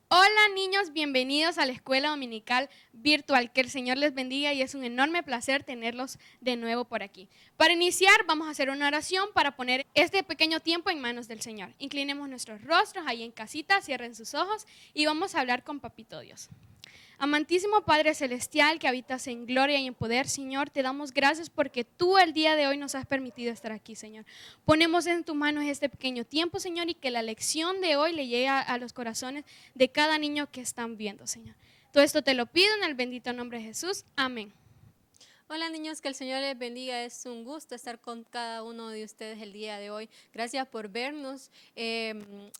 Hola niños, bienvenidos a la Escuela Dominical Virtual. Que el Señor les bendiga y es un enorme placer tenerlos de nuevo por aquí. Para iniciar vamos a hacer una oración para poner este pequeño tiempo en manos del Señor. Inclinemos nuestros rostros ahí en casita, cierren sus ojos y vamos a hablar con Papito Dios. Amantísimo Padre Celestial que habitas en gloria y en poder, Señor, te damos gracias porque tú el día de hoy nos has permitido estar aquí, Señor. Ponemos en tus manos este pequeño tiempo, Señor, y que la lección de hoy le llegue a los corazones de cada niño que están viendo, Señor. Todo esto te lo pido en el bendito nombre de Jesús. Amén. Hola niños, que el Señor les bendiga. Es un gusto estar con cada uno de ustedes el día de hoy. Gracias por vernos.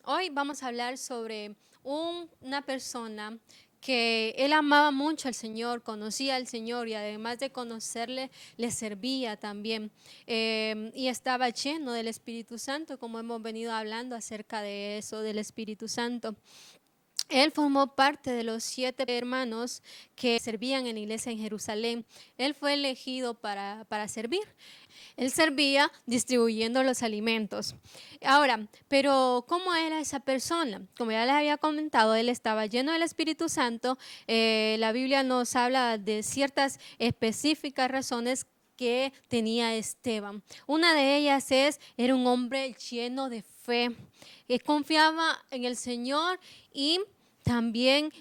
Hoy vamos a hablar sobre una persona que él amaba mucho al Señor, conocía al Señor y además de conocerle, le servía también. Y estaba lleno del Espíritu Santo, como hemos venido hablando acerca de eso, del Espíritu Santo. Él formó parte de los 7 hermanos que servían en la iglesia en Jerusalén. Él fue elegido para servir. Él servía distribuyendo los alimentos. Ahora, pero ¿cómo era esa persona? Como ya les había comentado, él estaba lleno del Espíritu Santo. La Biblia nos habla de ciertas específicas razones que tenía Esteban. Una de ellas era un hombre lleno de fe, que confiaba en el Señor y también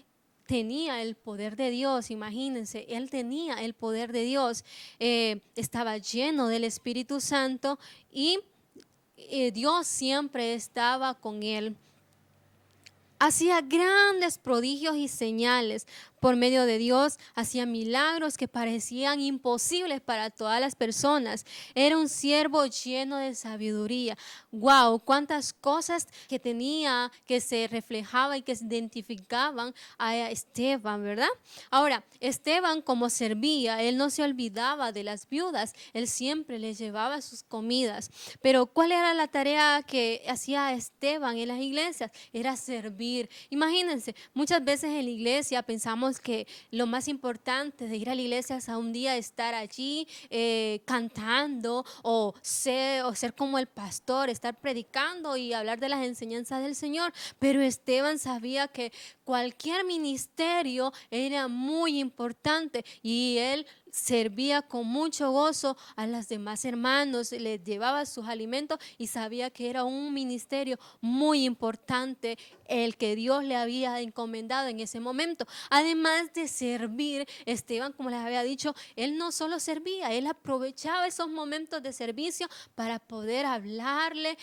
tenía el poder de Dios. Imagínense, él tenía el poder de Dios, estaba lleno del Espíritu Santo y Dios siempre estaba con él. Hacía grandes prodigios y señales por medio de Dios, hacía milagros que parecían imposibles para todas las personas. Era un siervo lleno de sabiduría. Wow, cuántas cosas que tenía, que se reflejaban y que se identificaban a Esteban, ¿verdad? Ahora, Esteban, como servía, él no se olvidaba de las viudas, él siempre les llevaba sus comidas. Pero ¿cuál era la tarea que hacía Esteban en las iglesias? Era servir. Imagínense, muchas veces en la iglesia pensamos que lo más importante de ir a la iglesia es a un día estar allí cantando o ser como el pastor, estar predicando y hablar de las enseñanzas del Señor. Pero Esteban sabía que cualquier ministerio era muy importante y él servía con mucho gozo a los demás hermanos, les llevaba sus alimentos y sabía que era un ministerio muy importante el que Dios le había encomendado en ese momento. Además de servir, Esteban, como les había dicho, él no solo servía, él aprovechaba esos momentos de servicio para poder hablarle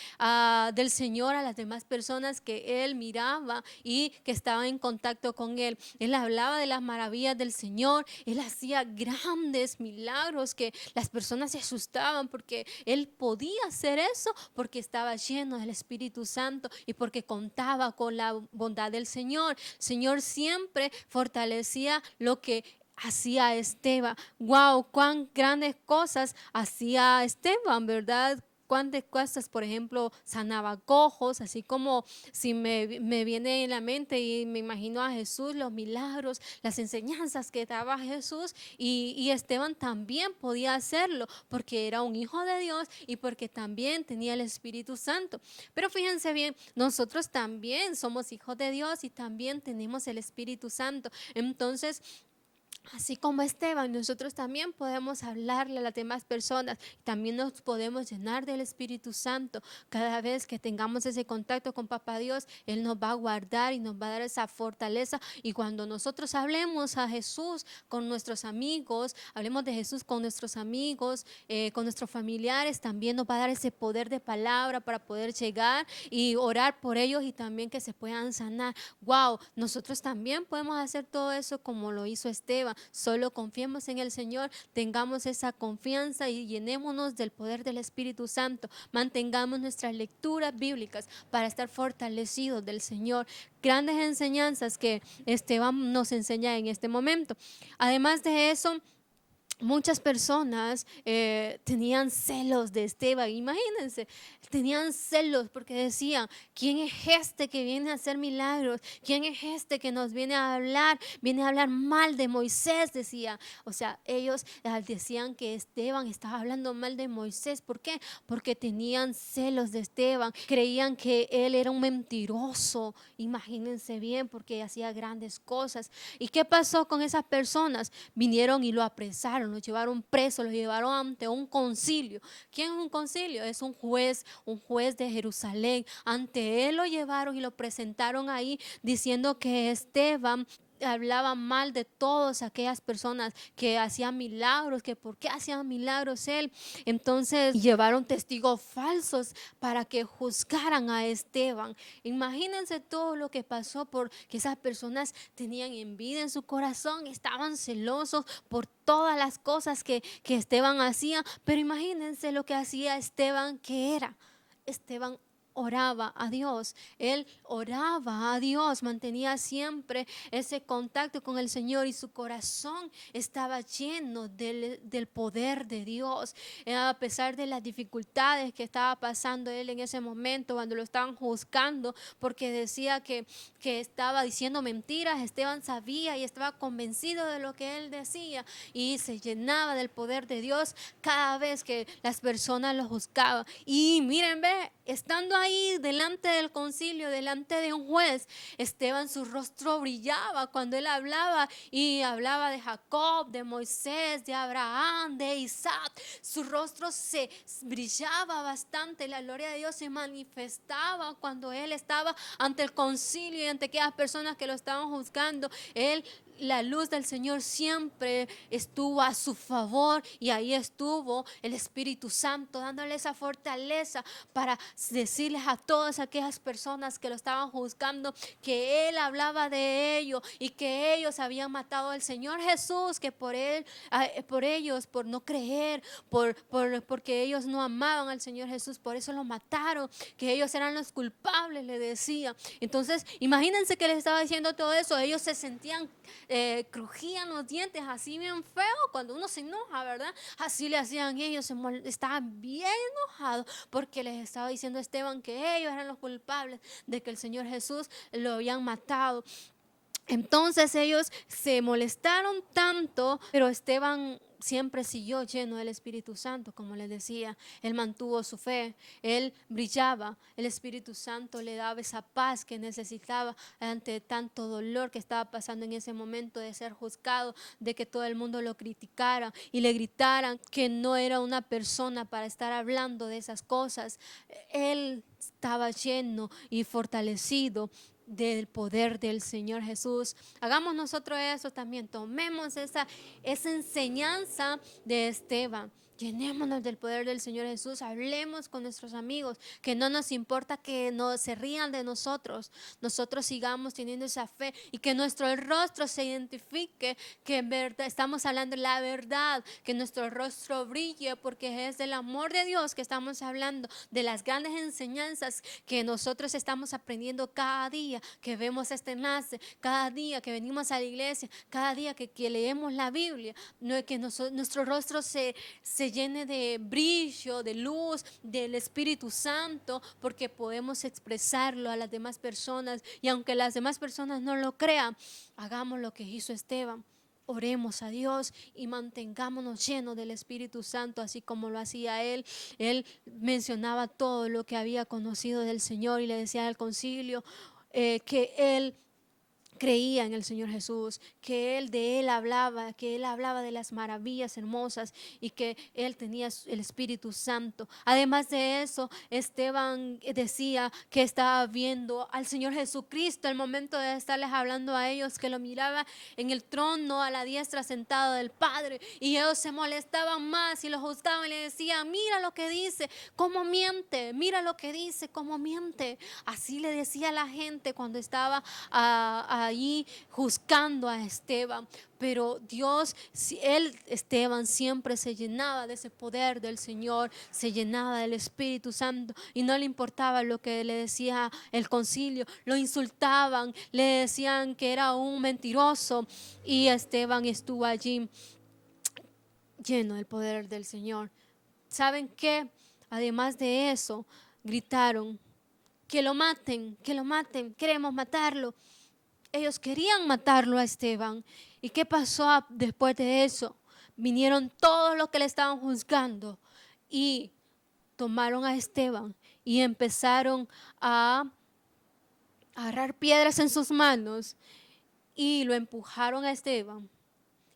del Señor a las demás personas que él miraba y que estaban en contacto con él. Él hablaba de las maravillas del Señor, él hacía grandes milagros que las personas se asustaban porque él podía hacer eso porque estaba lleno del Espíritu Santo y porque contaba con la bondad del Señor. El Señor siempre fortalecía lo que hacía Esteban. Wow, cuán grandes cosas hacía Esteban, ¿verdad? Cuántas cosas, por ejemplo, sanaba cojos, así como si me viene en la mente y me imagino a Jesús, los milagros, las enseñanzas que daba Jesús y Esteban también podía hacerlo porque era un hijo de Dios y porque también tenía el Espíritu Santo. Pero fíjense bien, nosotros también somos hijos de Dios y también tenemos el Espíritu Santo. Entonces, así como Esteban, nosotros también podemos hablarle a las demás personas, también nos podemos llenar del Espíritu Santo. Cada vez que tengamos ese contacto con Papá Dios, Él nos va a guardar y nos va a dar esa fortaleza. Y cuando nosotros hablemos a Jesús con nuestros amigos, hablemos de Jesús con nuestros amigos, con nuestros familiares, también nos va a dar ese poder de palabra para poder llegar y orar por ellos y también que se puedan sanar. Wow, nosotros también podemos hacer todo eso como lo hizo Esteban. Solo confiemos en el Señor, tengamos esa confianza y llenémonos del poder del Espíritu Santo. Mantengamos nuestras lecturas bíblicas para estar fortalecidos del Señor. Grandes enseñanzas que Esteban nos enseña en este momento. Además de eso, muchas personas tenían celos de Esteban. Imagínense, tenían celos porque decían, ¿quién es este que viene a hacer milagros? ¿Quién es este que nos viene a hablar? Viene a hablar mal de Moisés, decía. O sea, ellos decían que Esteban estaba hablando mal de Moisés. ¿Por qué? Porque tenían celos de Esteban. Creían que él era un mentiroso. Imagínense bien, porque hacía grandes cosas. ¿Y qué pasó con esas personas? Vinieron y lo apresaron, lo llevaron preso, lo llevaron ante un concilio. ¿Quién es un concilio? Es un juez de Jerusalén. Ante él lo llevaron y lo presentaron ahí diciendo que Esteban hablaba mal de todas aquellas personas que hacían milagros, que por qué hacían milagros él. Entonces llevaron testigos falsos para que juzgaran a Esteban. Imagínense todo lo que pasó, porque esas personas tenían envidia en su corazón, estaban celosos por todas las cosas que Esteban hacía. Pero imagínense lo que hacía Esteban, que era Esteban oraba a Dios, él oraba a Dios, mantenía siempre ese contacto con el Señor y su corazón estaba lleno del poder de Dios. A pesar de las dificultades que estaba pasando él en ese momento, cuando lo estaban juzgando porque decía que estaba diciendo mentiras, Esteban sabía y estaba convencido de lo que él decía y se llenaba del poder de Dios cada vez que las personas lo juzgaban. Y miren, ve, estando ahí delante del concilio, delante de un juez, Esteban, su rostro brillaba cuando él hablaba y hablaba de Jacob, de Moisés, de Abraham, de Isaac. Su rostro se brillaba bastante, la gloria de Dios se manifestaba cuando él estaba ante el concilio y ante aquellas personas que lo estaban juzgando. La luz del Señor siempre estuvo a su favor y ahí estuvo el Espíritu Santo dándole esa fortaleza para decirles a todas aquellas personas que lo estaban juzgando que él hablaba de ellos y que ellos habían matado al Señor Jesús, que por ellos, por no creer, porque ellos no amaban al Señor Jesús, por eso lo mataron, que ellos eran los culpables, le decía. Entonces, imagínense que les estaba diciendo todo eso, ellos se sentían crujían los dientes así bien feo cuando uno se enoja, ¿verdad? Así le hacían ellos, estaban bien enojados porque les estaba diciendo a Esteban que ellos eran los culpables de que el Señor Jesús lo habían matado. Entonces ellos se molestaron tanto, pero Esteban siempre siguió lleno del Espíritu Santo, como les decía. Él mantuvo su fe, él brillaba, el Espíritu Santo le daba esa paz que necesitaba ante tanto dolor que estaba pasando en ese momento de ser juzgado, de que todo el mundo lo criticara y le gritaran que no era una persona para estar hablando de esas cosas. Él estaba lleno y fortalecido del poder del Señor Jesús. Hagamos nosotros eso también, tomemos esa enseñanza de Esteban. Llenémonos del poder del Señor Jesús, hablemos con nuestros amigos, que no nos importa que no se rían de nosotros, nosotros sigamos teniendo esa fe y que nuestro rostro se identifique, que en verdad estamos hablando la verdad, que nuestro rostro brille porque es del amor de Dios que estamos hablando, de las grandes enseñanzas que nosotros estamos aprendiendo cada día, que vemos este enlace, cada día que venimos a la iglesia, cada día que leemos la Biblia, que nuestro rostro se llene de brillo, de luz, del Espíritu Santo, porque podemos expresarlo a las demás personas y aunque las demás personas no lo crean, hagamos lo que hizo Esteban. Oremos a Dios y mantengámonos llenos del Espíritu Santo, así como lo hacía él. Él mencionaba todo lo que había conocido del Señor y le decía al concilio que él creía en el Señor Jesús, que él hablaba, que él hablaba de las maravillas hermosas y que él tenía el Espíritu Santo. Además de eso, Esteban decía que estaba viendo al Señor Jesucristo al momento de estarles hablando a ellos, que lo miraba en el trono a la diestra sentado del Padre, y ellos se molestaban más y lo juzgaban y le decían: mira lo que dice, cómo miente, mira lo que dice, cómo miente. Así le decía a la gente cuando estaba ahí juzgando a Esteban. Pero Dios, Esteban siempre se llenaba de ese poder del Señor, se llenaba del Espíritu Santo y no le importaba lo que le decía el concilio. Lo insultaban, le decían que era un mentiroso y Esteban estuvo allí lleno del poder del Señor. ¿Saben qué? Además de eso, gritaron, que lo maten, queremos matarlo. Ellos querían matarlo a Esteban. ¿Y qué pasó después de eso? Vinieron todos los que le estaban juzgando y tomaron a Esteban y empezaron a agarrar piedras en sus manos y lo empujaron a Esteban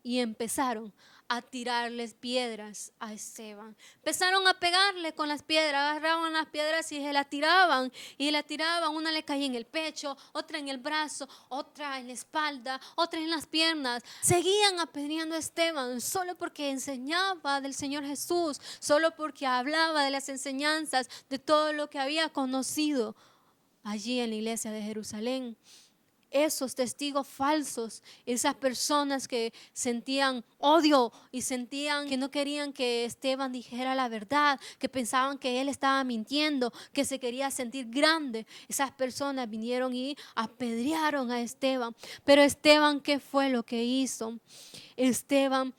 y empezaron a tirarles piedras a Esteban. Empezaron a pegarle con las piedras, agarraban las piedras y se las tiraban y la tiraban. Una le caía en el pecho, otra en el brazo, otra en la espalda, otra en las piernas. Seguían apedreando a Esteban solo porque enseñaba del Señor Jesús, solo porque hablaba de las enseñanzas, de todo lo que había conocido allí en la iglesia de Jerusalén. Esos testigos falsos, esas personas que sentían odio y sentían que no querían que Esteban dijera la verdad, que pensaban que él estaba mintiendo, que se quería sentir grande, esas personas vinieron y apedrearon a Esteban. Pero Esteban, ¿qué fue lo que hizo? Esteban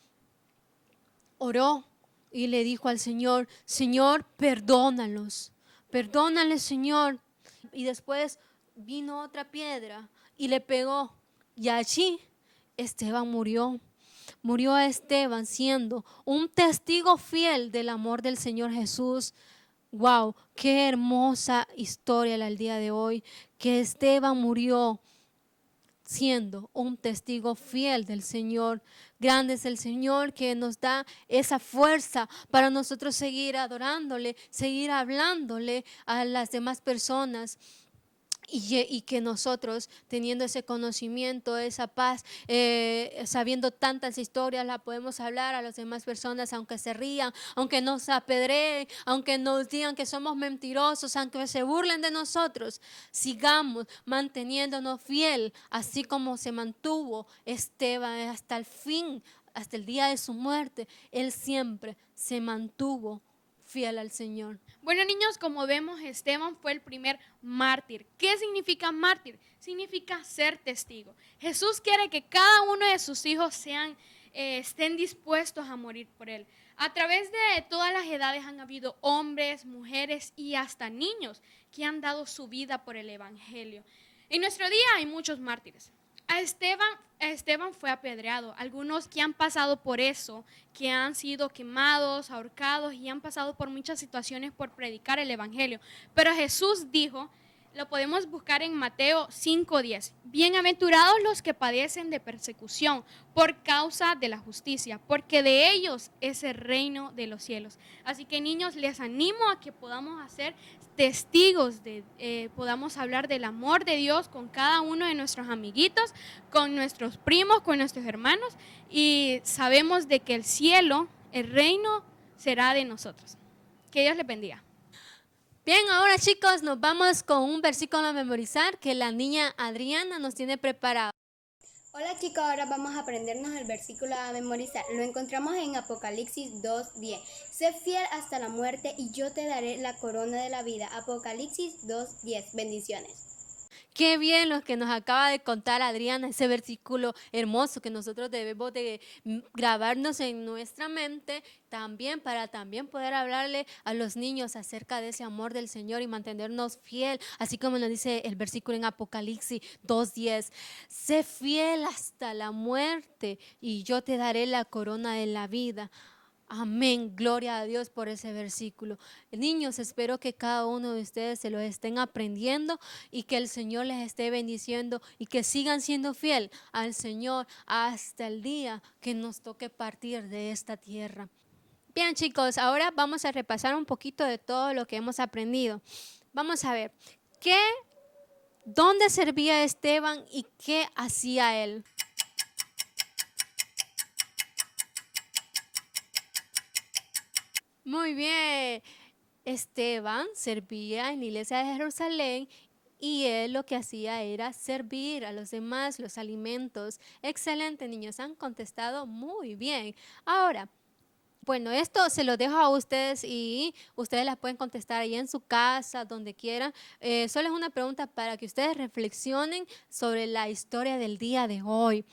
oró y le dijo al Señor, Señor, perdónalos, perdónales, Señor. Y después vino otra piedra y le pegó. Y allí Esteban murió. Murió a Esteban siendo un testigo fiel del amor del Señor Jesús. Wow, qué hermosa historia el día de hoy, que Esteban murió siendo un testigo fiel del Señor. Grande es el Señor que nos da esa fuerza para nosotros seguir adorándole, seguir hablándole a las demás personas. Y que nosotros, teniendo ese conocimiento, esa paz, sabiendo tantas historias, la podemos hablar a las demás personas, aunque se rían, aunque nos apedreen, aunque nos digan que somos mentirosos, aunque se burlen de nosotros. Sigamos manteniéndonos fiel, así como se mantuvo Esteban hasta el fin, hasta el día de su muerte. Él siempre se mantuvo fiel al Señor. Bueno, niños, como vemos, Esteban fue el primer mártir. ¿Qué significa mártir? Significa ser testigo. Jesús quiere que cada uno de sus hijos estén dispuestos a morir por él. A través de todas las edades han habido hombres, mujeres y hasta niños que han dado su vida por el Evangelio. En nuestro día hay muchos mártires. A Esteban fue apedreado. Algunos que han pasado por eso, que han sido quemados, ahorcados y han pasado por muchas situaciones por predicar el Evangelio. Pero Jesús dijo, lo podemos buscar en Mateo 5:10. Bienaventurados los que padecen de persecución por causa de la justicia, porque de ellos es el reino de los cielos. Así que, niños, les animo a que podamos hacer testigos, podamos hablar del amor de Dios con cada uno de nuestros amiguitos, con nuestros primos, con nuestros hermanos, y sabemos de que el cielo, el reino, será de nosotros. Que Dios les bendiga. Bien, ahora chicos, nos vamos con un versículo a memorizar que la niña Adriana nos tiene preparado. Hola chicos, ahora vamos a aprendernos el versículo a memorizar. Lo encontramos en Apocalipsis 2:10. Sé fiel hasta la muerte y yo te daré la corona de la vida. Apocalipsis 2:10. Bendiciones. Qué bien lo que nos acaba de contar Adriana, ese versículo hermoso que nosotros debemos de grabarnos en nuestra mente también para también poder hablarle a los niños acerca de ese amor del Señor y mantenernos fiel, así como nos dice el versículo en Apocalipsis 2:10. Sé fiel hasta la muerte y yo te daré la corona de la vida. Amén, gloria a Dios por ese versículo. Niños, espero que cada uno de ustedes se lo estén aprendiendo y que el Señor les esté bendiciendo y que sigan siendo fiel al Señor hasta el día que nos toque partir de esta tierra. Bien chicos, ahora vamos a repasar un poquito de todo lo que hemos aprendido. Vamos a ver, ¿dónde servía Esteban y qué hacía él? Muy bien. Esteban servía en la iglesia de Jerusalén y él lo que hacía era servir a los demás los alimentos. Excelente, niños, han contestado muy bien. Ahora, bueno, esto se lo dejo a ustedes y ustedes las pueden contestar ahí en su casa, donde quieran. Solo es una pregunta para que ustedes reflexionen sobre la historia del día de hoy.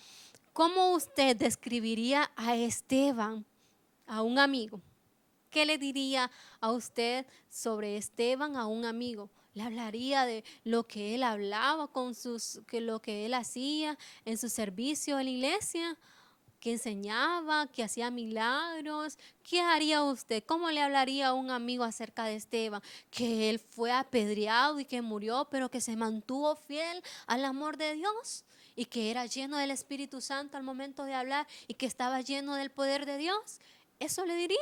¿Cómo usted describiría a Esteban? a un amigo, ¿qué le diría a usted sobre Esteban a un amigo? ¿Le hablaría de lo que él hablaba lo que él hacía en su servicio en la iglesia? ¿Que enseñaba, que hacía milagros? ¿Qué haría usted? ¿Cómo le hablaría a un amigo acerca de Esteban? Que él fue apedreado y que murió, pero que se mantuvo fiel al amor de Dios y que era lleno del Espíritu Santo al momento de hablar y que estaba lleno del poder de Dios. ¿Eso le diría?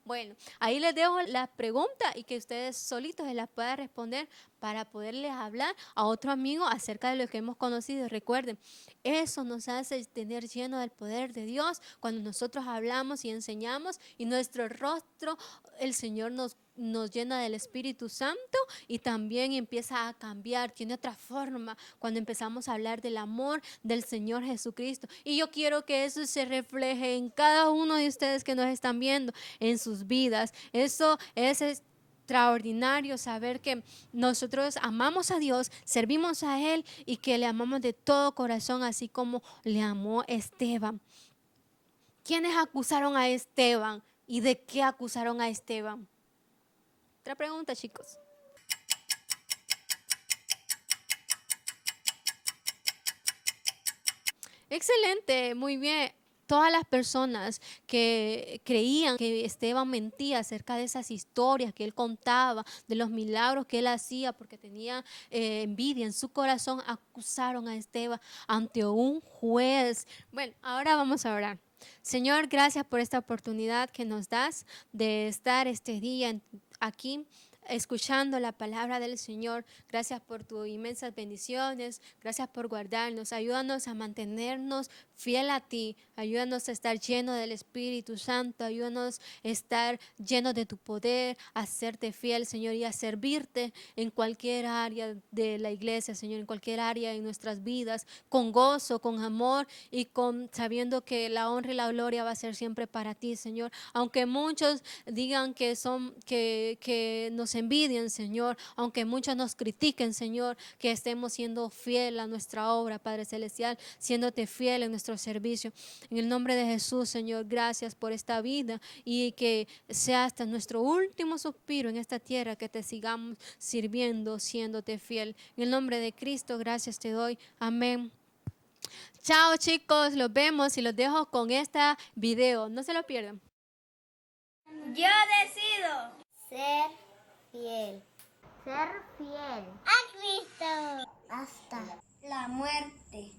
Bueno, ahí les dejo la pregunta y que ustedes solitos se la puedan responder para poderles hablar a otro amigo acerca de lo que hemos conocido. Recuerden, eso nos hace tener lleno del poder de Dios cuando nosotros hablamos y enseñamos y nuestro rostro, el Señor nos llena del Espíritu Santo y también empieza a cambiar, tiene otra forma cuando empezamos a hablar del amor del Señor Jesucristo. Y yo quiero que eso se refleje en cada uno de ustedes que nos están viendo, en sus vidas. Eso es extraordinario saber que nosotros amamos a Dios, servimos a Él y que le amamos de todo corazón, así como le amó Esteban. ¿Quiénes acusaron a Esteban y de qué acusaron a Esteban? Otra pregunta, chicos. Excelente, muy bien. Todas las personas que creían que Esteban mentía acerca de esas historias que él contaba, de los milagros que él hacía porque tenía envidia en su corazón, acusaron a Esteban ante un juez. Bueno, ahora vamos a orar. Señor, gracias por esta oportunidad que nos das de estar este día aquí escuchando la palabra del Señor. Gracias por tus inmensas bendiciones. Gracias por guardarnos. Ayúdanos a mantenernos fiel a ti. Ayúdanos a estar llenos del Espíritu Santo. Ayúdanos a estar llenos de tu poder, a serte fiel, Señor, y a servirte en cualquier área de la iglesia, Señor, en cualquier área de nuestras vidas, con gozo, con amor y sabiendo que la honra y la gloria va a ser siempre para ti, Señor. Aunque muchos digan que nos envidien, Señor, aunque muchos nos critiquen, Señor, que estemos siendo fiel a nuestra obra, Padre Celestial, siéndote fiel en nuestro servicio. En el nombre de Jesús, Señor, gracias por esta vida y que sea hasta nuestro último suspiro en esta tierra que te sigamos sirviendo, siéndote fiel. En el nombre de Cristo, gracias te doy. Amén. Chao, chicos, los vemos y los dejo con este video. No se lo pierdan. Yo decido ser fiel. Ser fiel a Cristo hasta la muerte.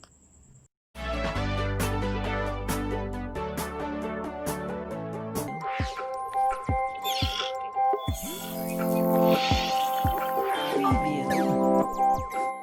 Preview.